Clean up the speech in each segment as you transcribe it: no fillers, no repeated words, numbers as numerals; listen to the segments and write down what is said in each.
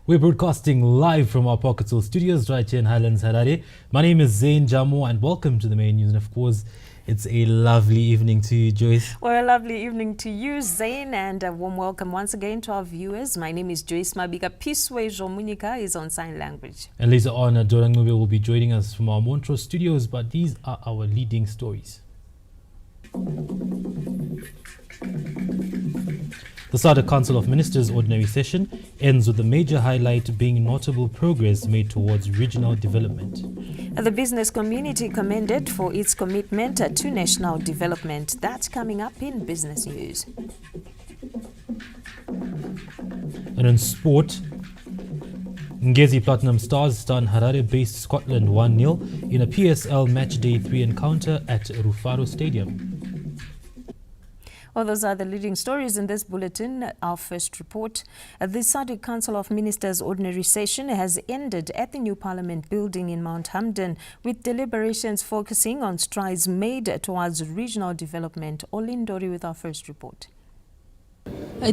We're broadcasting live from our Pocket Soul studios right here in Highlands, Harare. My name is Zain Jamo and welcome to the main news. And of course, it's a lovely evening to you, Joyce. Well, a lovely evening to you, Zain, and a warm welcome once again to our viewers. My name is Joyce Mabiga. Piswe Jomunika is on sign language. And later on, Renewable will be joining us from our Montrose studios, but these are our leading stories. The SADC Council of Ministers ordinary session ends with a major highlight being notable progress made towards regional development. The business community commended for its commitment to national development. That's coming up in business news. And in sport, Ngezi Platinum Stars stun Harare-based Scotland 1-0 in a PSL Matchday 3 encounter at Rufaro Stadium. Well, those are the leading stories in this bulletin. Our first report. The SADC Council of Ministers ordinary session has ended at the new Parliament building in Mount Hamden, with deliberations focusing on strides made towards regional development. Olindori with our first report.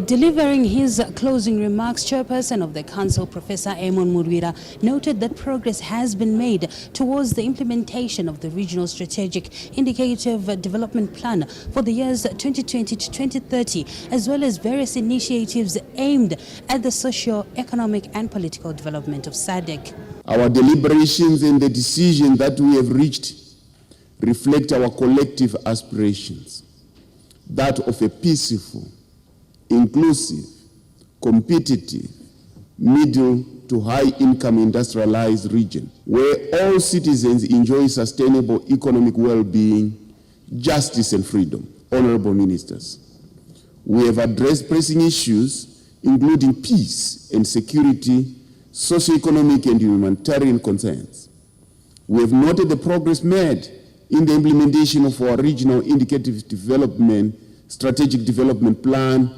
Delivering his closing remarks, Chairperson of the Council, Professor Amon Murwira, noted that progress has been made towards the implementation of the Regional Strategic Indicative Development Plan for the years 2020 to 2030, as well as various initiatives aimed at the socio-economic and political development of SADC. Our deliberations and the decision that we have reached reflect our collective aspirations, that of a peaceful, inclusive, competitive, middle to high-income industrialized region where all citizens enjoy sustainable economic well-being, justice and freedom. Honorable Ministers, we have addressed pressing issues including peace and security, socio-economic and humanitarian concerns. We have noted the progress made in the implementation of our Regional Indicative Development Strategic Development Plan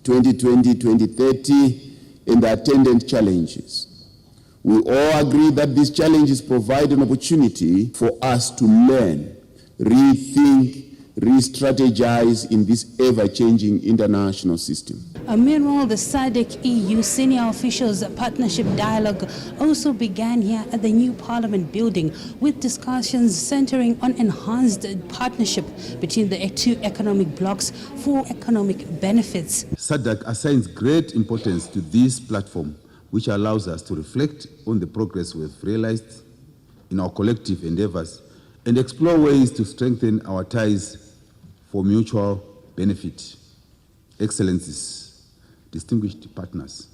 2020-2030 and the attendant challenges. We all agree that these challenges provide an opportunity for us to learn, rethink, re-strategize in this ever-changing international system. Meanwhile, the SADC-EU senior officials partnership dialogue also began here at the new Parliament building, with discussions centering on enhanced partnership between the two economic blocs for economic benefits. SADC assigns great importance to this platform, which allows us to reflect on the progress we have realized in our collective endeavors and explore ways to strengthen our ties for mutual benefit. Excellencies, distinguished partners,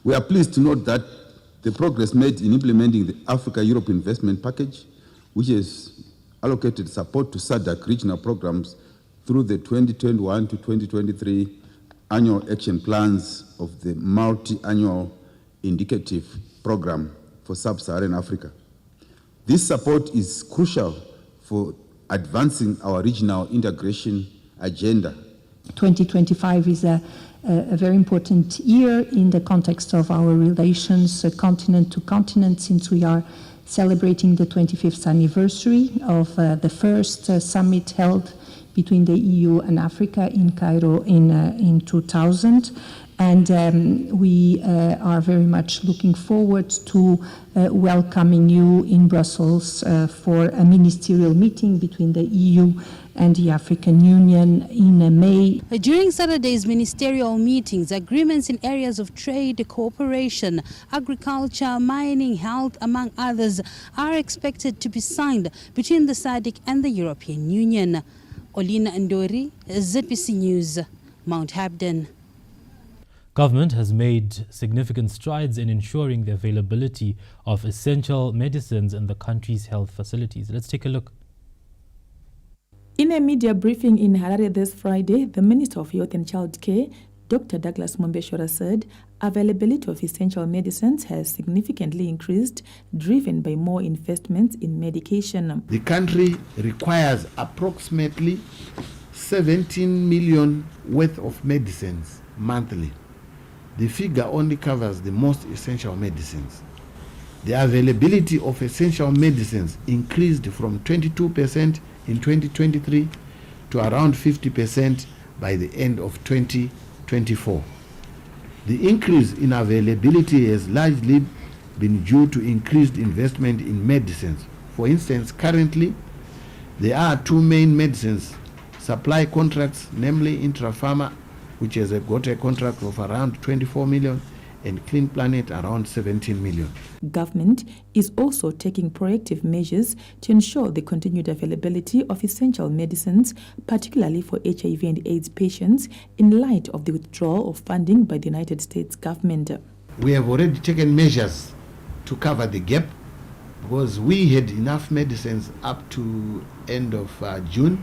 we are pleased to note that the progress made in implementing the Africa-Europe Investment Package, which has allocated support to SADC regional programs through the 2021 to 2023 annual action plans of the multi-annual indicative program for sub-Saharan Africa. This support is crucial for advancing our regional integration agenda. 2025 is a very important year in the context of our relations continent to continent, since we are celebrating the 25th anniversary of the first summit held between the EU and Africa in Cairo in 2000. And we are very much looking forward to welcoming you in Brussels for a ministerial meeting between the EU and the African Union in May. During Saturday's ministerial meetings, agreements in areas of trade, cooperation, agriculture, mining, health, among others, are expected to be signed between the SADC and the European Union. Olina Ndori, ZBC News, Mount Hamden. Government has made significant strides in ensuring the availability of essential medicines in the country's health facilities. Let's take a look. In a media briefing in Harare this Friday, the Minister of Youth and Child Care, Dr. Douglas Mwambeshwara, said availability of essential medicines has significantly increased, driven by more investments in medication. The country requires approximately 17 million worth of medicines monthly. The figure only covers the most essential medicines. The availability of essential medicines increased from 22% in 2023 to around 50% by the end of 2024. The increase in availability has largely been due to increased investment in medicines. For instance, currently, there are two main medicines supply contracts, namely Intrapharma, which has got a contract of around 24 million, and Clean Planet around 17 million. Government is also taking proactive measures to ensure the continued availability of essential medicines, particularly for HIV and AIDS patients, in light of the withdrawal of funding by the United States government. We have already taken measures to cover the gap because we had enough medicines up to end of June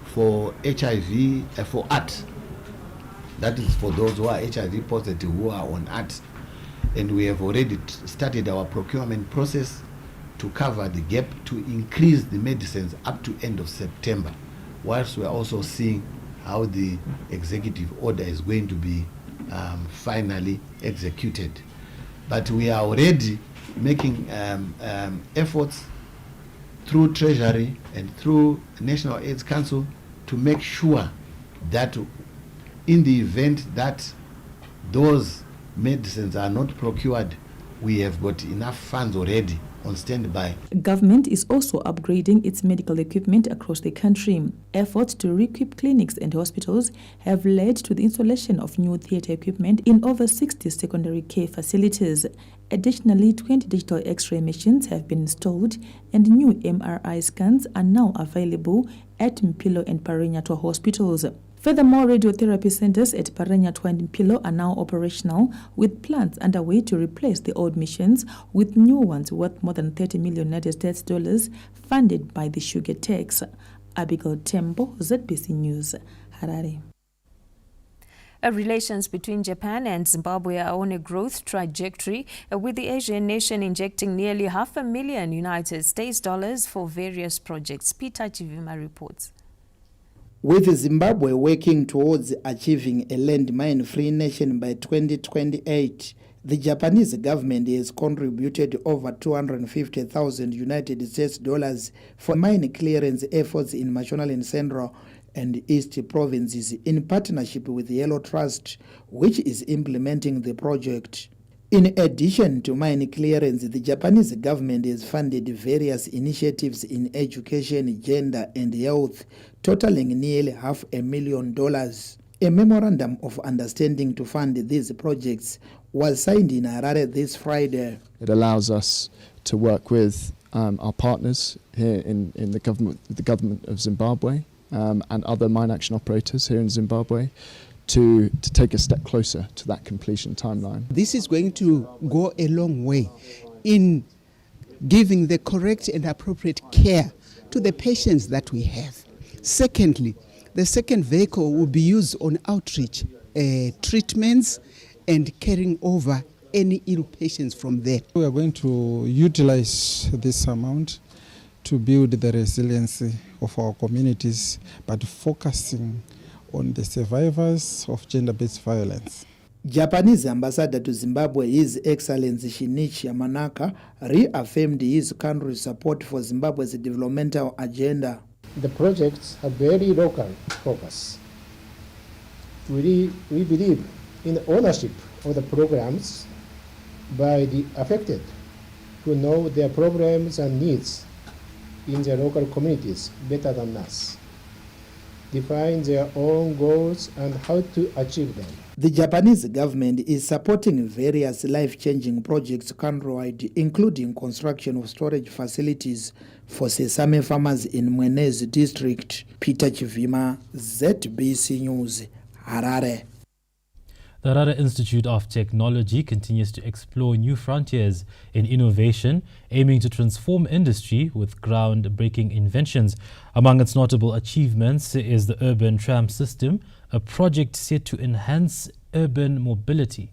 for HIV, for ART. That is for those who are HIV positive who are on ART. And we have already started our procurement process to cover the gap to increase the medicines up to end of September, whilst we are also seeing how the executive order is going to be finally executed. But we are already making efforts through Treasury and through National AIDS Council to make sure that in the event that those medicines are not procured, we have got enough funds already on standby. Government is also upgrading its medical equipment across the country. Efforts to re-equip clinics and hospitals have led to the installation of new theatre equipment in over 60 secondary care facilities. Additionally, 20 digital X-ray machines have been installed and new MRI scans are now available at Mpilo and Parenyatwa hospitals. Furthermore, radiotherapy centers at Parenyatwa and Mpilo are now operational, with plans underway to replace the old machines with new ones worth more than $30 million United States dollars, funded by the sugar tax. Abigail Tembo, ZBC News, Harare. Relations between Japan and Zimbabwe are on a growth trajectory, with the Asian nation injecting nearly $500,000 United States dollars for various projects. Peter Chivima reports. With Zimbabwe working towards achieving a landmine-free nation by 2028, the Japanese government has contributed over $250,000 United States dollars for mine clearance efforts in Mashonaland Central and East provinces in partnership with Yellow Trust, which is implementing the project. In addition to mine clearance, the Japanese government has funded various initiatives in education, gender, and health, totaling nearly $500,000. A memorandum of understanding to fund these projects was signed in Harare this Friday. It allows us to work with our partners here in the government of Zimbabwe and other mine action operators here in Zimbabwe to take a step closer to that completion timeline. This is going to go a long way in giving the correct and appropriate care to the patients that we have. Secondly, the second vehicle will be used on outreach treatments and carrying over any ill patients from there. We are going to utilize this amount to build the resiliency of our communities, but focusing on the survivors of gender-based violence. Japanese ambassador to Zimbabwe, His Excellency Shinichi Yamanaka, reaffirmed his country's support for Zimbabwe's developmental agenda. The projects have very local focus. We believe in ownership of the programs by the affected, who know their problems and needs in their local communities better than us, define their own goals and how to achieve them. The Japanese government is supporting various life-changing projects countrywide, including construction of storage facilities for sesame farmers in Mwenezi district. Peter Chivima, ZBC News, Harare. The Harare Institute of Technology continues to explore new frontiers in innovation, aiming to transform industry with groundbreaking inventions. Among its notable achievements is the urban tram system, a project set to enhance urban mobility.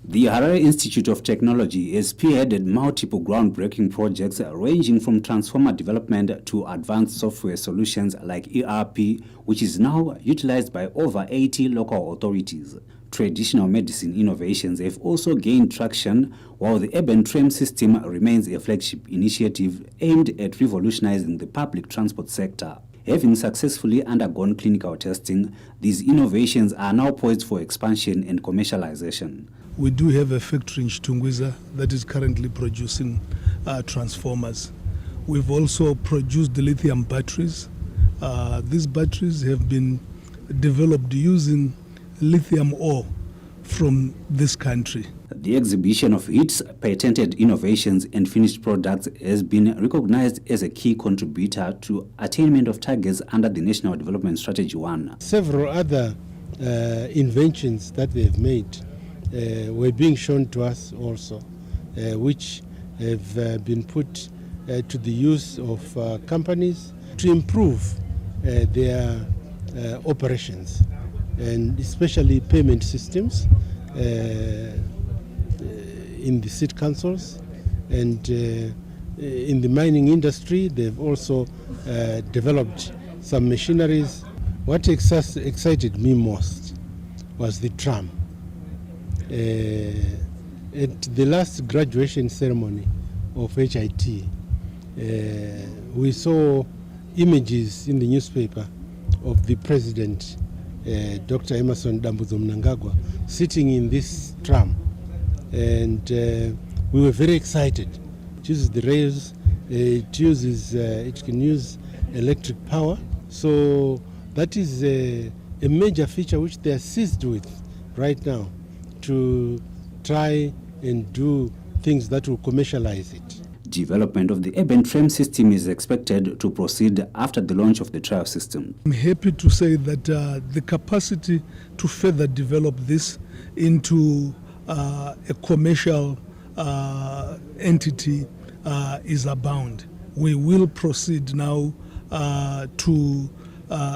The Harare Institute of Technology has spearheaded multiple groundbreaking projects ranging from transformer development to advanced software solutions like ERP, which is now utilized by over 80 local authorities. Traditional medicine innovations have also gained traction, while the urban tram system remains a flagship initiative aimed at revolutionizing the public transport sector. Having successfully undergone clinical testing, these innovations are now poised for expansion and commercialization. We do have a factory in Chitungwiza that is currently producing transformers. We've also produced the lithium batteries. These batteries have been developed using lithium ore from this country. The exhibition of its patented innovations and finished products has been recognized as a key contributor to attainment of targets under the National Development Strategy 1. Several other inventions that they have made were being shown to us also, which have been put to the use of companies to improve their operations, and especially payment systems in the seat councils, and in the mining industry they've also developed some machineries. What excited me most was the tram. At the last graduation ceremony of HIT, we saw images in the newspaper of the president, Dr. Emerson Dambudzo Mnangagwa, sitting in this tram, and we were very excited. It uses the rails, it can use electric power, so that is a major feature which they are seized with right now, to try and do things that will commercialize it. Development of the urban tram system is expected to proceed after the launch of the trial system. I'm happy to say that the capacity to further develop this into a commercial entity is abound. We will proceed now to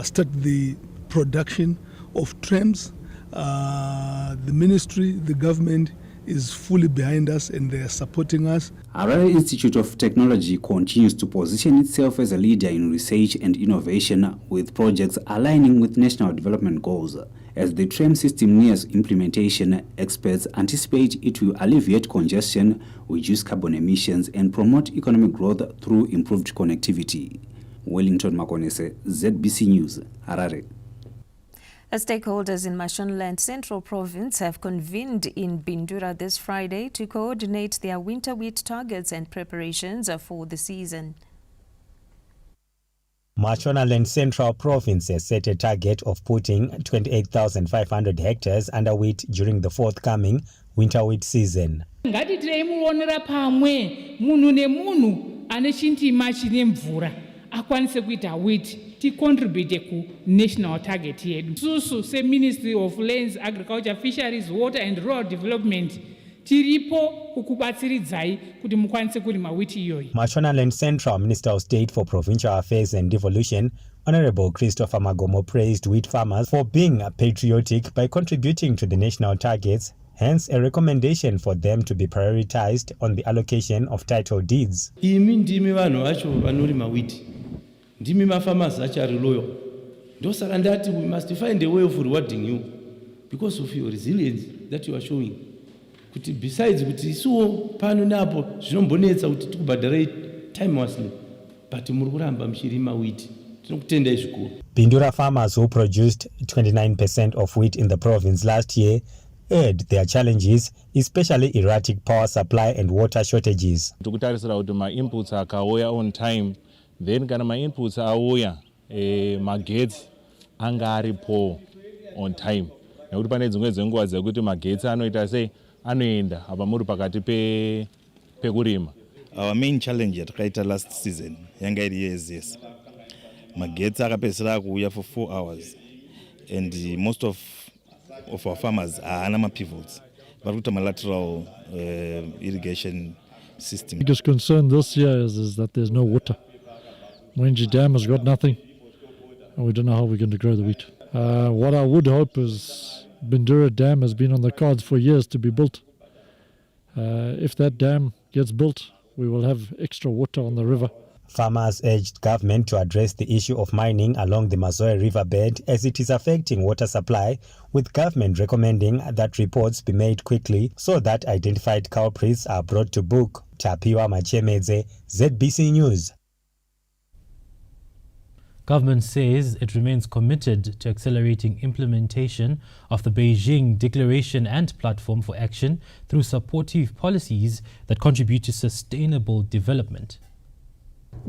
start the production of trams. The ministry, the government is fully behind us and they are supporting us. Harare Institute of Technology continues to position itself as a leader in research and innovation, with projects aligning with national development goals. As the tram system nears implementation, experts anticipate it will alleviate congestion, reduce carbon emissions, and promote economic growth through improved connectivity. Wellington Makonese, ZBC News, Harare. Stakeholders in Mashonaland Central Province have convened in Bindura this Friday to coordinate their winter wheat targets and preparations for the season. Mashonaland Central Province has set a target of putting 28,500 hectares under wheat during the forthcoming winter wheat season. Akwanise kuita wheat ticontribute ku national target yedu. Susu se Ministry of Lands, Agriculture, Fisheries, Water and Rural Development tiripo kukubatsiridzai kuti mukwanise kurima wheat iyoyi. Mashonaland Central Minister of State for Provincial Affairs and Devolution, Honorable Christopher Magomo, praised wheat farmers for being patriotic by contributing to the national targets, hence a recommendation for them to be prioritized on the allocation of title deeds. Ndimi vanhu vacho vanorima wheat. Ndimi mafarmers achari loyal. Ndosaka ndati we must find a way of rewarding you because of your resilience that you are showing. Kuti besides kuti isuwo pano napo zvinombonetsa kuti tikubhadharai timelessly, but muri kuramba muchirima wheat. Tinokutendai zvikuru. Bindura farmers who produced 29% of wheat in the province last year aired their challenges, especially erratic power supply and water shortages. Tikutarisira kuti ma-inputs akauya on time, then kana ma-inputs auya magetsi anga aripo on time. Nekuti pane dzimwe dzenguva dzekuti magetsi anoita sei anoenda apa muri pakati pekurima. Our main challenge yatakaita last season yanga iri yes. Magetsi akapedzisira kuuya for 4 hours, and most of our farmers are anama pivots, but with a lateral irrigation system. The biggest concern this year is that there's no water. Mwenji Dam has got nothing, and we don't know how we're going to grow the wheat. What I would hope is Bindura Dam has been on the cards for years to be built. If that dam gets built, we will have extra water on the river. Farmers urged government to address the issue of mining along the Mazoe riverbed as it is affecting water supply, with government recommending that reports be made quickly so that identified culprits are brought to book. Tapiwa Machemedze, ZBC News. Government says it remains committed to accelerating implementation of the Beijing Declaration and Platform for Action through supportive policies that contribute to sustainable development.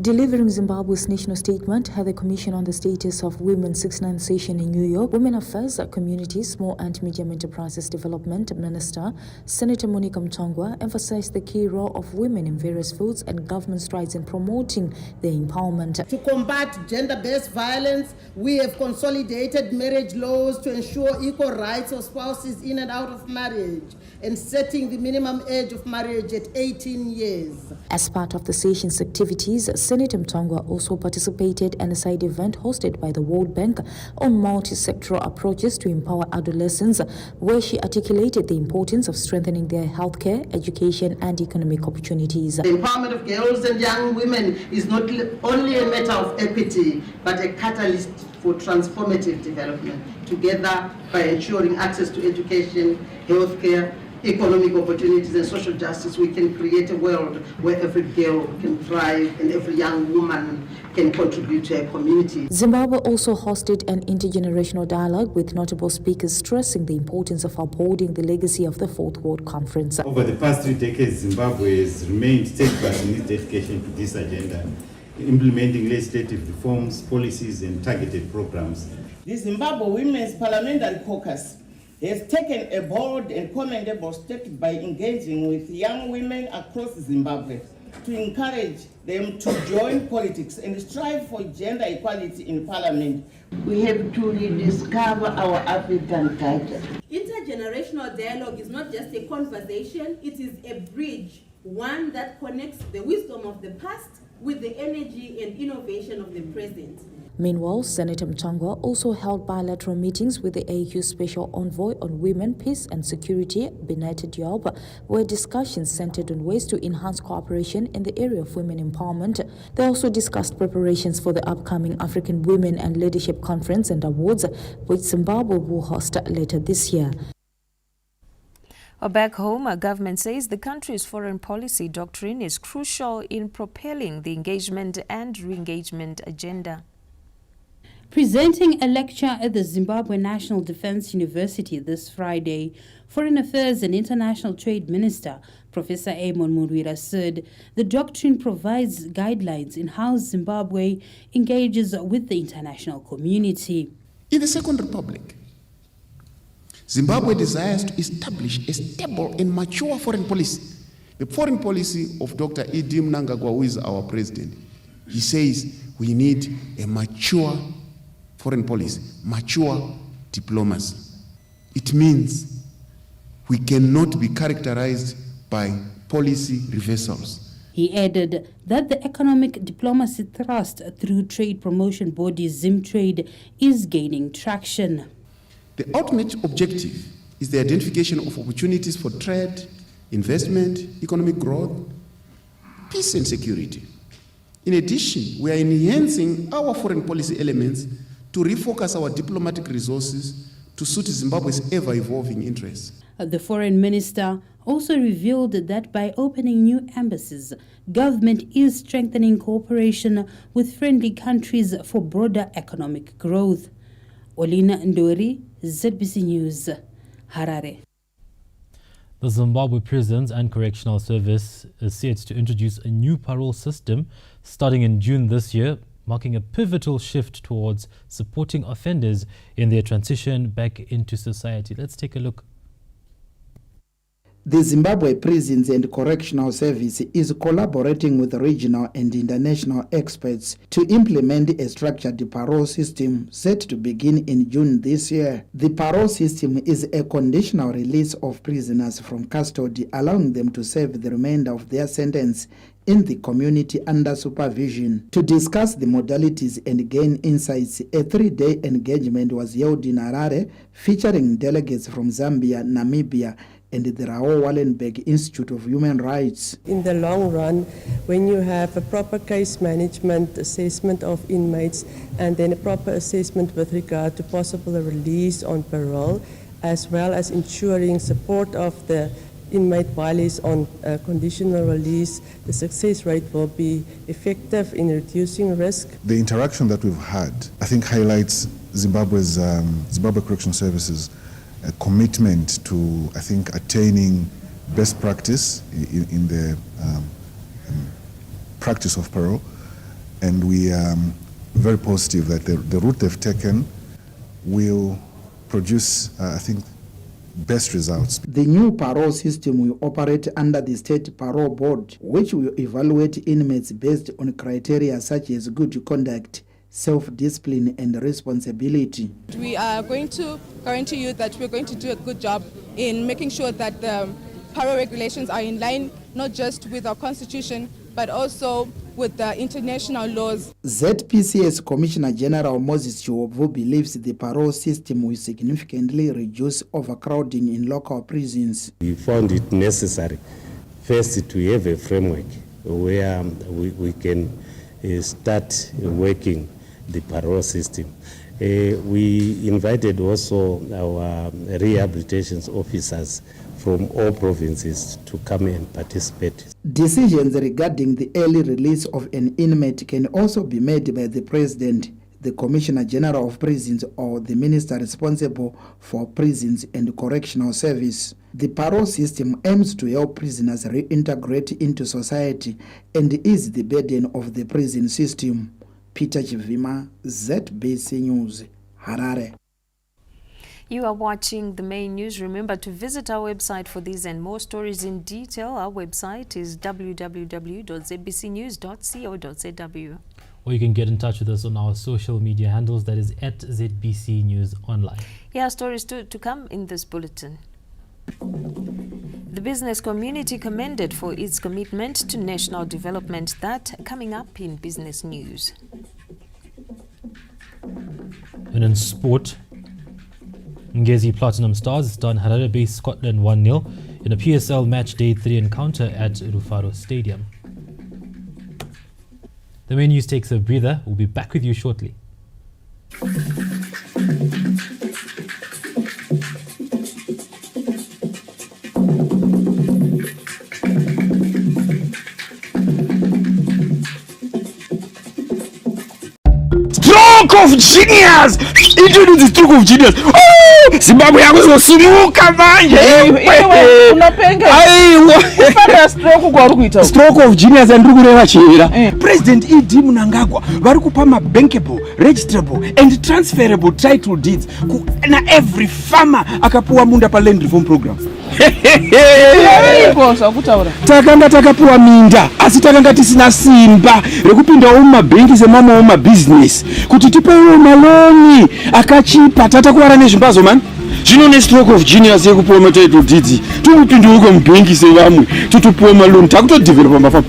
Delivering Zimbabwe's national statement at the Commission on the Status of Women's 69th session in New York, Women Affairs, Community, Small and Medium Enterprises Development Minister Senator Monica Mtongwa emphasized the key role of women in various fields and government strides in promoting their empowerment. To combat gender-based violence, we have consolidated marriage laws to ensure equal rights of spouses in and out of marriage and setting the minimum age of marriage at 18 years. As part of the session's activities, Senator Mtongwa also participated in a side event hosted by the World Bank on multi-sectoral approaches to empower adolescents, where she articulated the importance of strengthening their healthcare, education and economic opportunities. The empowerment of girls and young women is not only a matter of equity, but a catalyst for transformative development, together by ensuring access to education, healthcare, economic opportunities and social justice. We can create a world where every girl can thrive and every young woman can contribute to her community. Zimbabwe also hosted an intergenerational dialogue with notable speakers stressing the importance of upholding the legacy of the Fourth World Conference. Over the past 3 decades, Zimbabwe has remained steadfast in its dedication to this agenda, implementing legislative reforms, policies and targeted programs. The Zimbabwe Women's Parliamentary Caucus has taken a bold and commendable step by engaging with young women across Zimbabwe to encourage them to join politics and strive for gender equality in parliament. We have to rediscover our African culture. Intergenerational dialogue is not just a conversation, it is a bridge, one that connects the wisdom of the past with the energy and innovation of the present. Meanwhile, Senator Mtongwa also held bilateral meetings with the AU Special Envoy on Women, Peace and Security, Benita Diop, where discussions centered on ways to enhance cooperation in the area of women empowerment. They also discussed preparations for the upcoming African Women and Leadership Conference and Awards, which Zimbabwe will host later this year. Back home, government says the country's foreign policy doctrine is crucial in propelling the engagement and re-engagement agenda. Presenting a lecture at the Zimbabwe National Defense University this Friday, Foreign Affairs and International Trade Minister Professor Amon Murwira said the doctrine provides guidelines in how Zimbabwe engages with the international community. In the Second Republic, Zimbabwe desires to establish a stable and mature foreign policy. The foreign policy of Dr. Idi Mnangagwa, who is our president, he says we need a mature foreign policy, mature diplomacy. It means we cannot be characterized by policy reversals. He added that the economic diplomacy thrust through trade promotion body Zimtrade is gaining traction. The ultimate objective is the identification of opportunities for trade, investment, economic growth, peace and security. In addition, we are enhancing our foreign policy elements to refocus our diplomatic resources to suit Zimbabwe's ever-evolving interests. The foreign minister also revealed that by opening new embassies, government is strengthening cooperation with friendly countries for broader economic growth. Olina Ndori, ZBC News, Harare. The Zimbabwe Prisons and Correctional Service is set to introduce a new parole system starting in June this year, marking a pivotal shift towards supporting offenders in their transition back into society. Let's take a look. The Zimbabwe Prisons and Correctional Service is collaborating with regional and international experts to implement a structured parole system set to begin in June this year. The parole system is a conditional release of prisoners from custody, allowing them to serve the remainder of their sentence in the community under supervision. To discuss the modalities and gain insights, a 3-day engagement was held in Harare, featuring delegates from Zambia, Namibia, and the Raoul Wallenberg Institute of Human Rights. In the long run, when you have a proper case management assessment of inmates and then a proper assessment with regard to possible release on parole, as well as ensuring support of the inmate violates on conditional release, the success rate will be effective in reducing risk. The interaction that we've had, I think, highlights Zimbabwe's Zimbabwe Correctional Services commitment to, I think, attaining best practice in the practice of parole, and we are very positive that the route they've taken will produce, I think, best results. The new parole system will operate under the State Parole Board, which will evaluate inmates based on criteria such as good conduct, self-discipline and responsibility. We are going to guarantee you that we're going to do a good job in making sure that the parole regulations are in line not just with our constitution but also with the international laws. ZPCS Commissioner General Moses Chiwovu believes the parole system will significantly reduce overcrowding in local prisons. We found it necessary first to have a framework where we can start working the parole system. We invited also our rehabilitation officers from all provinces to come and participate. Decisions regarding the early release of an inmate can also be made by the President, the Commissioner General of Prisons, or the Minister responsible for prisons and correctional service. The parole system aims to help prisoners reintegrate into society and ease the burden of the prison system. Peter Chivima, ZBC News, Harare. You are watching the main news. Remember to visit our website for these and more stories in detail. Our website is www.zbcnews.co.zw. Or you can get in touch with us on our social media handles, that is at ZBC News Online. Here are stories to come in this bulletin. The business community commended for its commitment to national development. That coming up in business news. And in sport, Ngezi Platinum Stars done Harare-based Scotland 1-0 in a PSL match day 3 encounter at Rufaro Stadium. The main news takes a breather. We'll be back with you shortly. Stroke of genius! Introduce the stroke of genius. Oh! Zimbabwe yakuzosimuka manje. Stroke of genius and rukureva chera. President E.D. Mnangagwa vari kupa mabankable, registrable and transferable title deeds na every farmer akapuwa munda pa land reform program. Takanga takapuwa minda asi takanga tisina simba rekupinda mumabhengi semama mumabusiness kuti tipewo maloni akachipa tatakuwara nezvimbazo mani. Zvino ne stroke of genius yekupuwa matitle deeds tikupinduka mubhengi sevamwe tutopuwa maloni takutodevelopa mafama.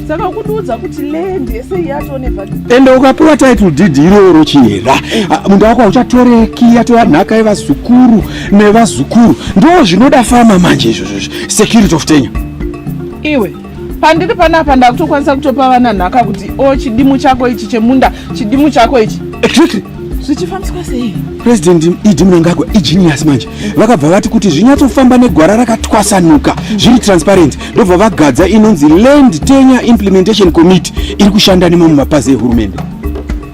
Saka kuduza kuti land yese yatone value. Ende ukapuwa title deed iroro chera. Mundu wako uchatoreki yatova nhaka yevazukuru nevazukuru. Ndo zvinoda fama manje izvozvo. Security of tenure. Iwe pandiri panapa ndakutokwanisa kutopa vana nhaka kuti chidimu chako ichi chemunda chidimu chako ichi. Exactly. Zvichifambiswa sei? President E.D. Mnangagwa igenius manje. Vakabva vati kuti zvinyatsofamba negwara rakatwasanuka zviri transparent. Ndobva vagadza inonzi Land Tenure Implementation Committee iri kushanda nemo mumapazi ehurumende.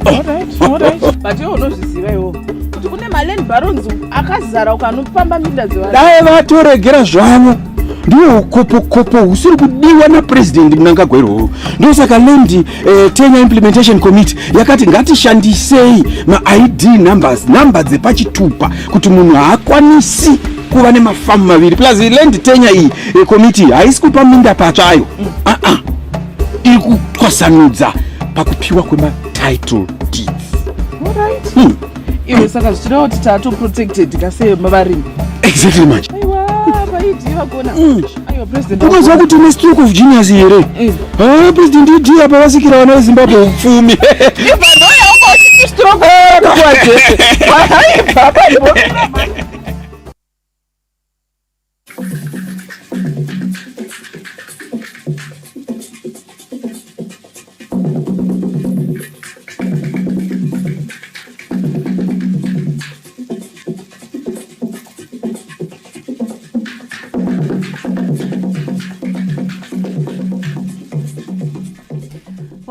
Alright. But iwo unozviziva iwo kuti kune maland barons akazara ukanopamba minda dzevanhu. Dai vatoregera zvavo. Ndiwo kopo usiri kudiwa na President Mnangagwa iroro. Ndio saka Land Tenure Implementation Committee yakati ngatishandisei ma-ID numbers, number dzepachitupa kuti munhu haakwanisi kuva nemafamu maviri. Plus Land Tenure iyi committee haisi kupa minda patsvayo. Iri kutwasanudza pakupiwa kwema-title deeds. Alright. Iwe saka zvichireva kuti taatoprotected kasei mavarimi. Exactly manje. Ukanzwa kuti une stroke of genius here. President E.D. apa vasikira vana veZimbabwe upfumi. Ivanhoya ukautiti stroke kwaje.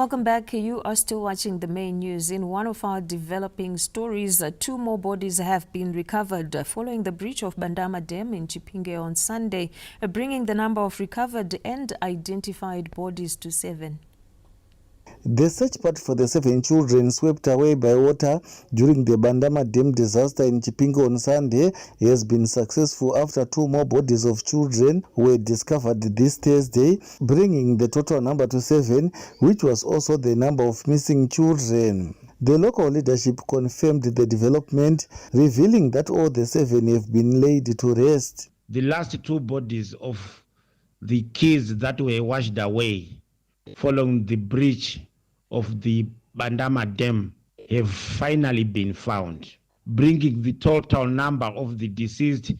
Welcome back. You are still watching the main news. In one of our developing stories, 2 more bodies have been recovered following the breach of Bandama Dam in Chipinge on Sunday, bringing the number of recovered and identified bodies to 7. The search party for the 7 children swept away by water during the Bandama Dam disaster in Chipinge on Sunday has been successful after 2 more bodies of children were discovered this Thursday, bringing the total number to 7, which was also the number of missing children. The local leadership confirmed the development, revealing that all the 7 have been laid to rest. The last 2 bodies of the kids that were washed away following the breach of the Bandama Dam have finally been found, bringing the total number of the deceased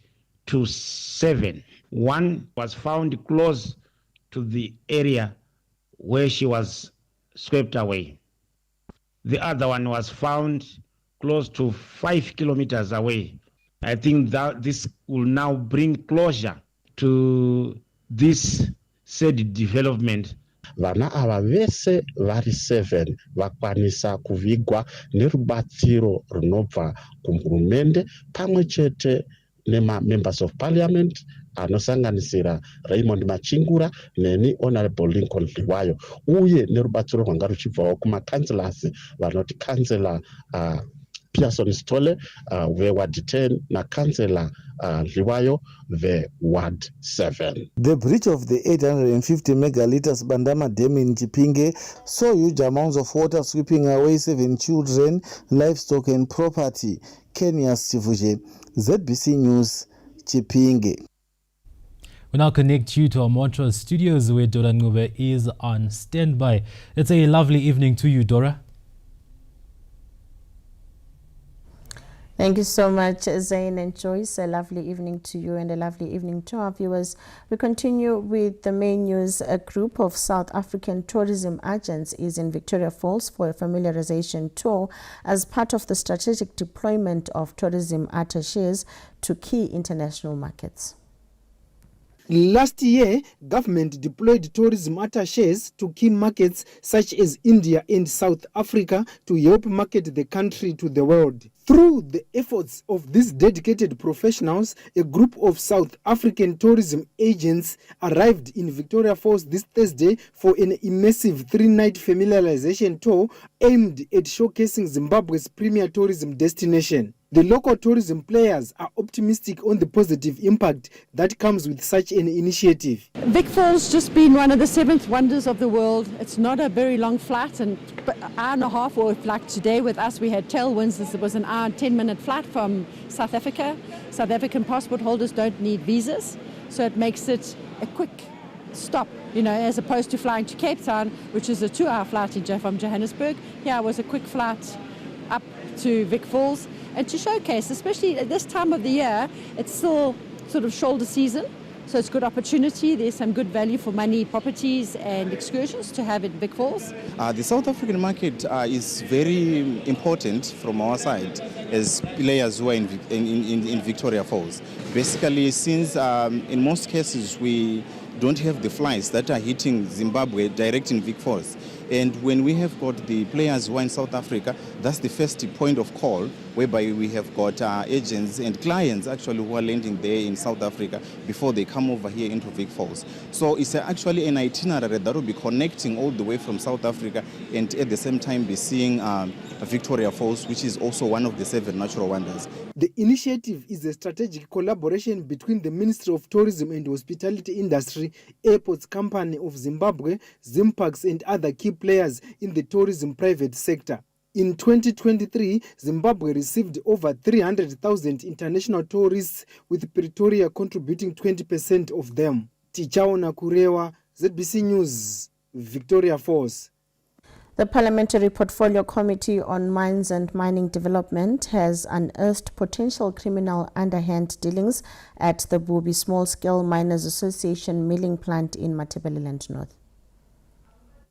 to 7. 1 was found close to the area where she was swept away. The other one was found close to 5 kilometers away. I think that this will now bring closure to this said development. Vana ava vese vari 7 vakwanisa kuvigwa nerubatsiro runobva kuhurumende pamwe chete nema-members of parliament anosanganisira Raymond Machingura neni Honorable Lincoln Liwayo, uye nerubatsiro rwanga ruchibvawo kuma-councillors vanoti councillor Pearson Stole Ward 10 na councillor Liwayo Ward 7. The breach of the 850 megaliters Bandama Dam in Chipinge saw huge amounts of water sweeping away 7 children, livestock and property. Kenya Stivuje, ZBC News, Chipinge. We now connect you to our Montrose studios where Dora Ngube is on standby. It's a lovely evening to you, Dora. Thank you so much, Zain and Joyce. A lovely evening to you and a lovely evening to our viewers. We continue with the main news. A group of South African tourism agents is in Victoria Falls for a familiarization tour as part of the strategic deployment of tourism attaches to key international markets. Last year, government deployed tourism attaches to key markets such as India and South Africa to help market the country to the world. Through the efforts of these dedicated professionals, a group of South African tourism agents arrived in Victoria Falls this Thursday for an immersive 3-night familiarization tour aimed at showcasing Zimbabwe's premier tourism destination. The local tourism players are optimistic on the positive impact that comes with such an initiative. Vic Falls just been one of the 7th wonders of the world. It's not a very long flight, and an hour and a half, or like today with us, we had tailwinds. This was an hour and 10-minute flight from South Africa. South African passport holders don't need visas, so it makes it a quick stop, as opposed to flying to Cape Town, which is a 2-hour flight from Johannesburg. Here was a quick flight up to Vic Falls. And to showcase, especially at this time of the year, it's still sort of shoulder season, so it's a good opportunity. There's some good value for money properties and excursions to have at Vic Falls. The South African market is very important from our side as players who are in Victoria Falls. Basically, since in most cases we don't have the flights that are hitting Zimbabwe direct in Vic Falls. And when we have got the players who are in South Africa, that's the first point of call, whereby we have got agents and clients actually who are landing there in South Africa before they come over here into Vic Falls. So it's actually an itinerary that will be connecting all the way from South Africa and at the same time be seeing Victoria Falls, which is also one of the 7 natural wonders. The initiative is a strategic collaboration between the Ministry of Tourism and Hospitality Industry, Airports Company of Zimbabwe, Zimparks and other key players in the tourism private sector. In 2023, Zimbabwe received over 300,000 international tourists, with Pretoria contributing 20% of them. Tichaona Kurewa, ZBC News, Victoria Falls. The Parliamentary Portfolio Committee on Mines and Mining Development has unearthed potential criminal underhand dealings at the Bubi Small Scale Miners Association milling plant in Matabeleland North.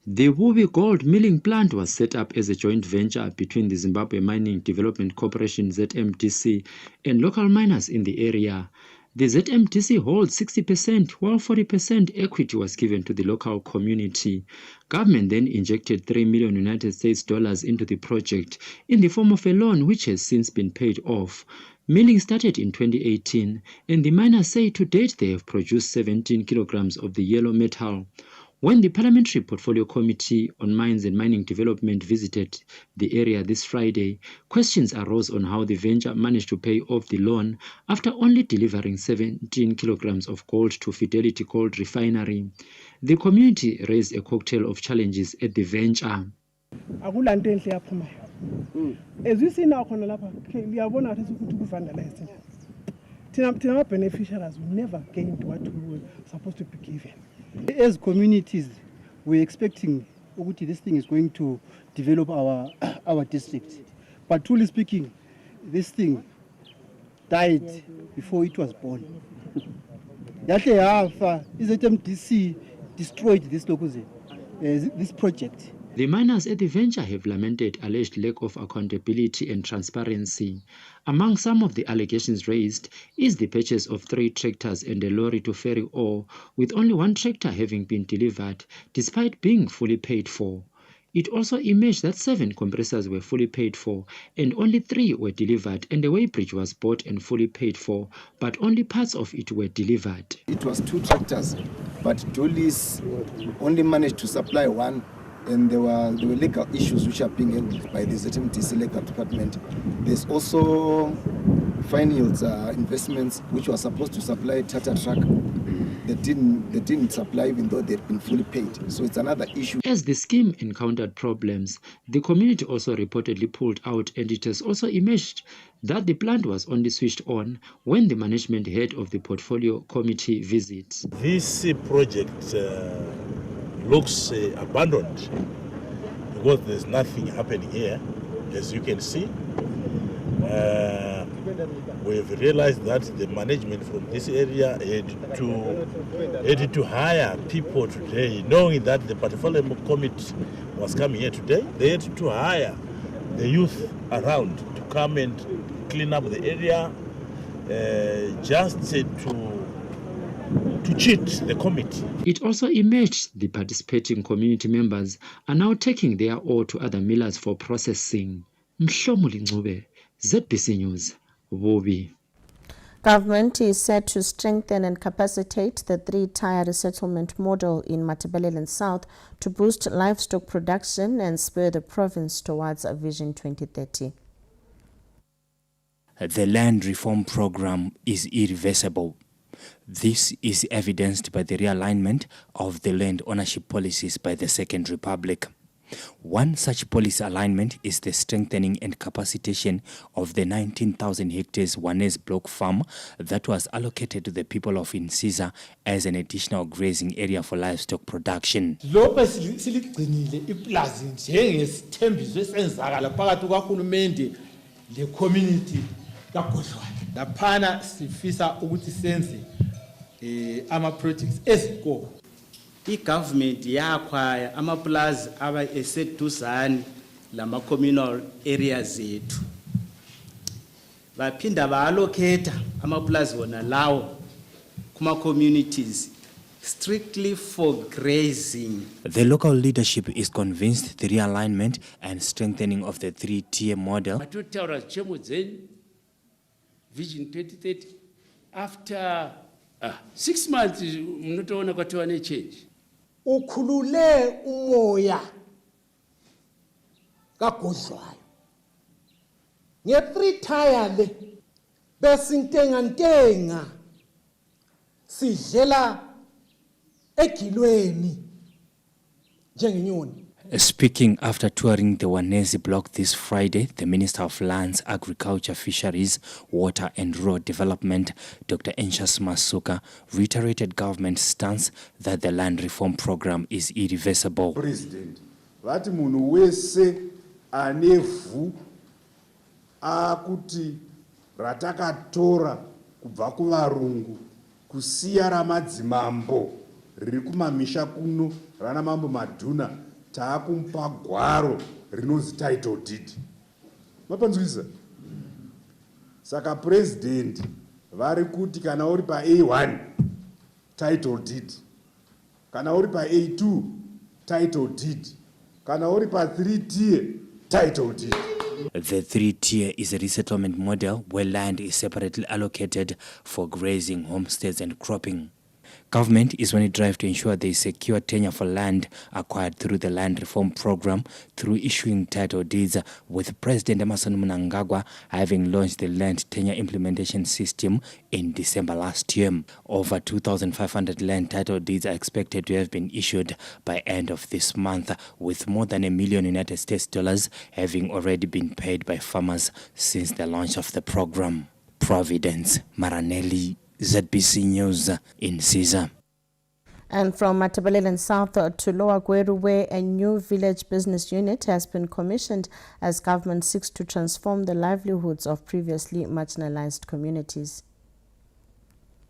The Bubi Gold Milling Plant was set up as a joint venture between the Zimbabwe Mining Development Corporation ZMDC and local miners in the area. The ZMTC holds 60%, while 40% equity was given to the local community. Government then injected $3 million into the project in the form of a loan which has since been paid off. Milling started in 2018, and the miners say to date they have produced 17 kilograms of the yellow metal. When the Parliamentary Portfolio Committee on Mines and Mining Development visited the area this Friday, questions arose on how the venture managed to pay off the loan after only delivering 17 kilograms of gold to Fidelity Gold Refinery. The community raised a cocktail of challenges at the venture. As we see now, we are one artist who vandalized. Tina beneficiaries will never gain what we were supposed to be given. As communities, we're expecting this thing is going to develop our district. But truly speaking, this thing died before it was born. ZMTC destroyed this project. The miners at the venture have lamented alleged lack of accountability and transparency. Among some of the allegations raised is the purchase of 3 tractors and a lorry to ferry ore, with only 1 tractor having been delivered, despite being fully paid for. It also emerged that 7 compressors were fully paid for, and only 3 were delivered, and the weighbridge was bought and fully paid for, but only parts of it were delivered. It was 2 tractors, but Dolis only managed to supply 1. And there were legal issues which are being handled by the ZMTC legal department. There's also fine yields investments which were supposed to supply Tata truck. They didn't supply even though they'd been fully paid. So it's another issue. As the scheme encountered problems, the community also reportedly pulled out, and it has also emerged that the plant was only switched on when the management head of the portfolio committee visits. This project looks abandoned because there's nothing happening here, as you can see. We've realized that the management from this area had to hire people today, knowing that the portfolio committee was coming here today. They had to hire the youth around to come and clean up the area, just to cheat the committee. It also emerged the participating community members are now taking their ore to other millers for processing. Mhlomuli Ncube, ZBC News, Bobi. Government is set to strengthen and capacitate the 3-tier resettlement model in Matabeleland South to boost livestock production and spur the province towards a Vision 2030. The land reform program is irreversible. This is evidenced by the realignment of the land ownership policies by the Second Republic. One such policy alignment is the strengthening and capacitation of the 19,000 hectares Wanez block farm that was allocated to the people of Insisa as an additional grazing area for livestock production. Laphana sifisa ukuthi senze ama projects eziko. I-government yakwaya amaplazi aba eseduzane lama communal areas zethu. Baphinda ba-allocate amaplazi wona lawo kuma communities strictly for grazing. The local leadership is convinced the realignment and strengthening of the 3-tier model Vision 2030, after 6 months, mnotoona kwatiwa ne change. Ukhulule umoya kagodlwayo. Nge-3-tier le besintenga sidlela egilweni njengenyoni. Speaking after touring the Wanezi block this Friday, the Minister of Lands, Agriculture, Fisheries, Water and Rural Development, Dr. Enshas Masuka, reiterated government's stance that the land reform program is irreversible. President, vati munhu wese anevu akuti ratakatora kubva kuvarungu kusiya ramadzimambo riri kumamisha kuno rana mambo Madhuna taakumpa gwaro rinozi title deed. Mapanzwisa. Saka president vari kuti kana uri pa-A1 title deed, kana uri pa-A2 title deed, kana uri pa-3 tier title deed. The 3-tier is a resettlement model where land is separately allocated for grazing, homesteads and cropping. Government is on a drive to ensure there is secure tenure for land acquired through the land reform program through issuing title deeds, with President Emmerson Mnangagwa having launched the land tenure implementation system in December last year. Over 2,500 land title deeds are expected to have been issued by end of this month, with more than $1 million United States dollars having already been paid by farmers since the launch of the program. Providence Maranelli, ZBC News in Caesar. And from Matabeleland South to Lower Gweru, where a new village business unit has been commissioned as government seeks to transform the livelihoods of previously marginalized communities.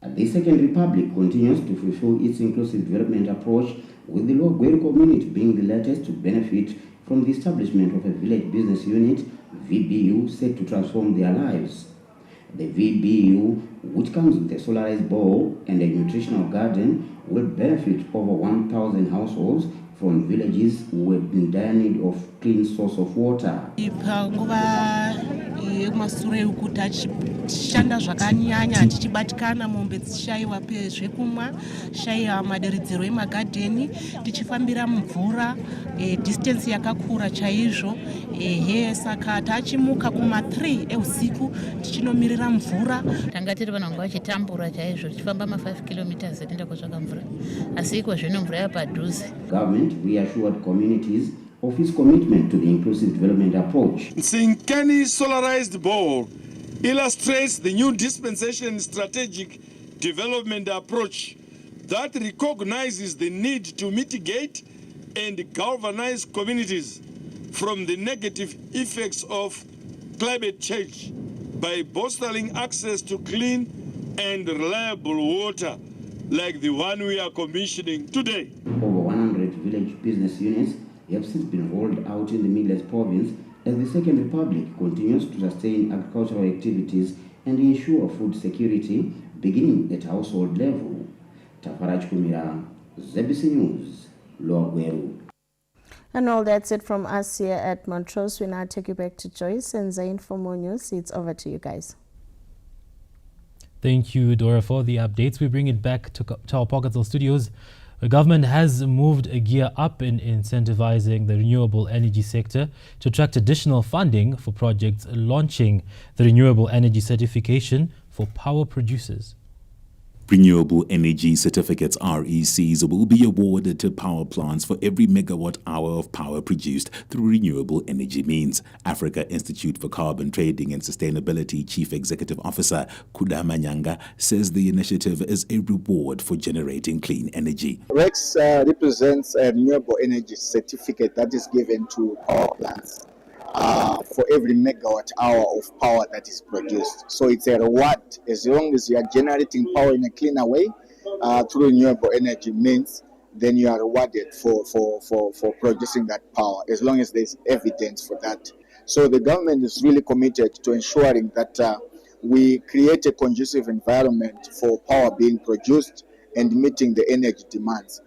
The Second Republic continues to fulfill its inclusive development approach, with the Lower Gweru community being the latest to benefit from the establishment of a village business unit, VBU, set to transform their lives. The VBU, which comes with a solarized bowl and a nutritional garden, will benefit over 1,000 households from villages who were in dire need of clean source of water. Masure ukuti achishanda zvakanyanya tichibatikana mombe dzishayiwa zvekumwa, shayiwa madiridziro emagadheni, tichifambira mvura distance yakakura chaizvo. Saka tachimuka kuma3 eusiku tichinomiririra mvura. Tanga tiri vanhu vanga vachitambura chaizvo tichifamba ma5 kilometers tienda kotsvaka mvura, asi iko zvino mvura yapadhuze. Government reassured communities of its commitment to the inclusive development approach. Tsinkani solarized bowl illustrates the new dispensation strategic development approach that recognizes the need to mitigate and galvanize communities from the negative effects of climate change by bolstering access to clean and reliable water like the one we are commissioning today. Over 100 village business units have since been rolled out in the Midlands province as the Second Republic continues to sustain agricultural activities and ensure food security, beginning at household level. Tafaraj Kumira, ZBC News, Lower Gweru. And all that's it from us here at Montrose. We now take you back to Joyce and Zain for more news. It's over to you guys. Thank you, Dora, for the updates. We bring it back to our Pocketsville studios. The government has moved a gear up in incentivizing the renewable energy sector to attract additional funding for projects launching the renewable energy certification for power producers. Renewable energy certificates, RECs, will be awarded to power plants for every megawatt hour of power produced through renewable energy means. Africa Institute for Carbon Trading and Sustainability Chief Executive Officer Kudama Nyanga says the initiative is a reward for generating clean energy. REX represents a renewable energy certificate that is given to power plants for every megawatt hour of power that is produced. So it's a reward as long as you are generating power in a cleaner way through renewable energy means, then you are rewarded for producing that power as long as there's evidence for that. So the government is really committed to ensuring that we create a conducive environment for power being produced and meeting the energy demands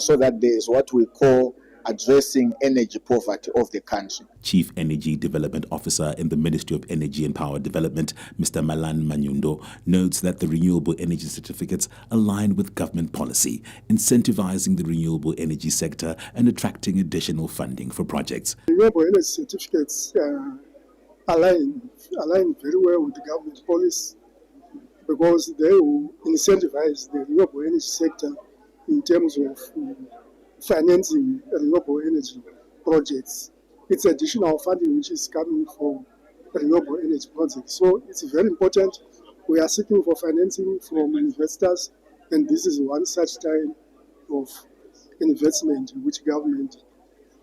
so that there is what we call addressing energy poverty of the country. Chief Energy Development Officer in the Ministry of Energy and Power Development, Mr. Malan Manyundo, notes that the renewable energy certificates align with government policy, incentivizing the renewable energy sector and attracting additional funding for projects. Renewable energy certificates align very well with the government policy because they will incentivize the renewable energy sector in terms of financing renewable energy projects. It's additional funding which is coming for renewable energy projects. So it's very important. We are seeking for financing from investors, and this is one such type of investment which government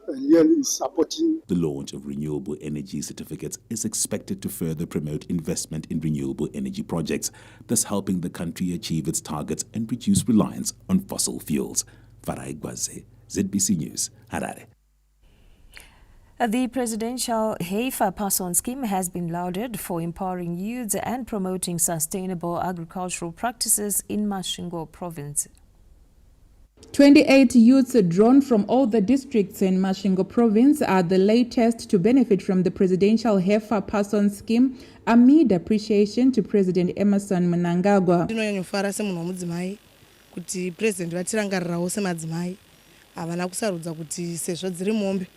really is supporting. The launch of renewable energy certificates is expected to further promote investment in renewable energy projects, thus helping the country achieve its targets and reduce reliance on fossil fuels. Farai Gwaze, ZBC News, Harare. The presidential Heifer Pass-on scheme has been lauded for empowering youths and promoting sustainable agricultural practices in Masvingo province. 28 youths drawn from all the districts in Masvingo province are the latest to benefit from the presidential Heifer Pass-on scheme amid appreciation to President Emerson Mnangagwa. Ndinonyanyofara semunhu womudzimai kuti president vatirangarirawo semadzimai havana kusarudza kuti sezvo dziri mombe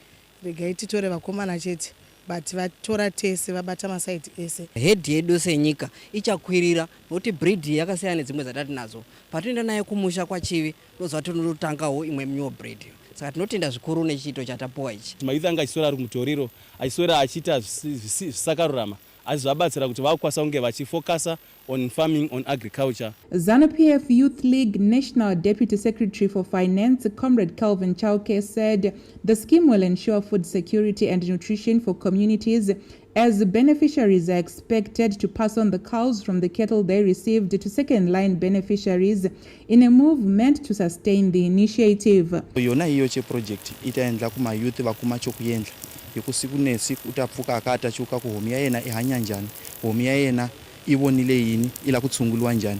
regai titore vakomana chete but vatora tese vabata masaiti ese. Head yedu senyika ichakwirira nokuti breed yakasiyana nedzimwe dzatati nadzo patinoenda nayo kumusha kwachivi ndozva tinotangawo imwe new breed. Saka tinotenda zvikuru nechiito chatapuwa ichi. Maitha anga achiswera ari mutoriro achiswera achiita zvisakarurama asi zvabatsira kuti vakwanisa kunge vachifokasa on farming, on agriculture. ZANU-PF Youth League National Deputy Secretary for Finance, Comrade Calvin Chauke, said the scheme will ensure food security and nutrition for communities as beneficiaries are expected to pass on the cows from the cattle they received to second-line beneficiaries in a move meant to sustain the initiative. Yona iyo che project itaendla kuma youth vakuma chokuyendla yekusiku nesiku utapfuka akatachuka kuhomia yena ihanyanjani homia yena.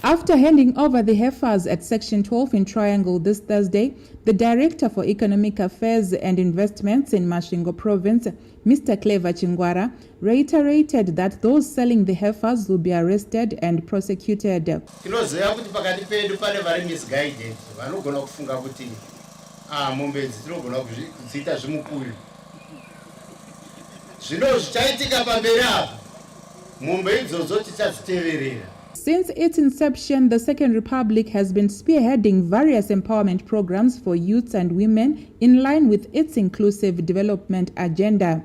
After handing over the heifers at Section 12 in Triangle this Thursday, the Director for Economic Affairs and Investments in Masvingo Province, Mr. Clever Chingwara, reiterated that those selling the heifers will be arrested and prosecuted. Since its inception, the Second Republic has been spearheading various empowerment programs for youths and women in line with its inclusive development agenda.